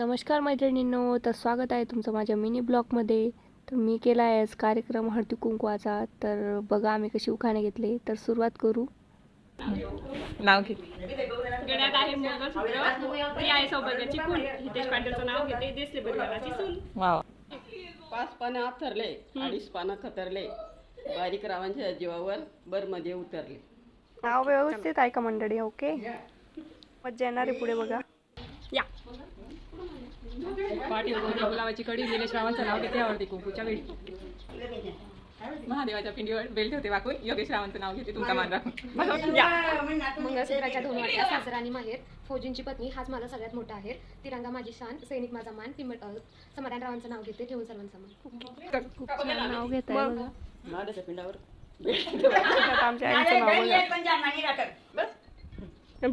नमस्कार मैत्रिणींनो, तर स्वागत आहे तुमचं माझ्या मिनी ब्लॉगमध्ये. तर मी केला आहे आज कार्यक्रम हळदी कुंकवाचा. तर बघा आम्ही कशी उखाणे घेतले. तर सुरुवात करू. नाव घे. गळ्यात आहे मंगळसूत्र, ती आहे सौभाग्याची खून. हितेश पाटीलचं नाव घेते, देसले परिवाराची सून. वाव. 5 पानं आथरले, 2.5 पानं खतरले, बारीक रावांच्या जीवावर बरमध्ये उतरले. नाव व्यवस्थित आहे का मंडळी? ओके, मज्जा येणार आहे पुढे बघा. या पाटील गोंधळ गुलाबाची कडी, निलेश रावांचं नाव घेते आवडते कुंकूच्या वेळी. महादेवाच्या पिंडीवर बेल ठेवते वाकून, योगेश रावांचं नाव घेते तुमचा मान राखून. मंगळसूत्राच्या 2 वाट्या, सासरा आणि माहेर, फौजींची पत्नी हाच माझा सगळ्यात मोठा आहे. तिरंगा माझी शान, सैनिक माझा मान, समाधान रावांचं नाव घेते, ठेवून सर्वांचा मान. खूप छान नाव घेत आहे बघा. महादेवाच्या पिंडावर आमच्या आईचं नाव बघा.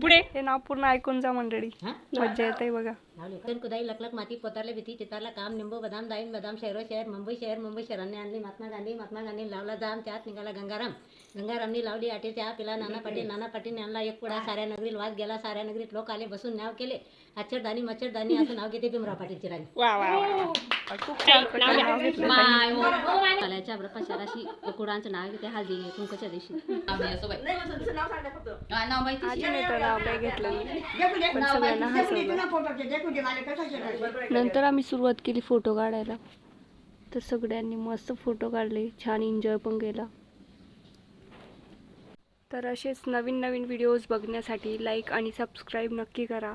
पुढे हे नाव पूर्ण ऐकून जा मंडळी, मज्जा येत आहे बघा. कुदाई लकलक माती पोतारले भीती चितारला काम निंबू बदाम दाईन बदाम शहरो शहर मुंबई शहरांनी आणली महात्मा गांधी लावला जाम, त्यात निघाला गंगारामनी लावली आटे त्या पिला नाना पाटील आणला एक पुडा, साऱ्या नगरीत वाद गेला, साऱ्या नगरीत लोक आले बसून नाव केले, मच्छरदानी असं नाव घेते भीमराव पाटीलची राणी. खूप छान प्रकारे नाव घेतलं त्यांनी. कल्याच्या प्रशाराशी कुडांचं नाव घेते हळदी कुंकच्या दिवशी. अजून येतं नाव काय घेतलं नाही, पण सगळ्यांना हसवलं. नंतर आम्ही सुरुवात केली फोटो काढायला. तर सगळ्यांनी मस्त फोटो काढले, छान एन्जॉय पण केला. तर असेच नवीन व्हिडिओज बघण्यासाठी लाईक आणि सबस्क्राईब नक्की करा.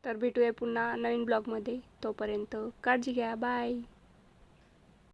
तर भेटूया पुन्हा नवीन ब्लॉगमध्ये. तोपर्यंत काळजी घ्या. बाय.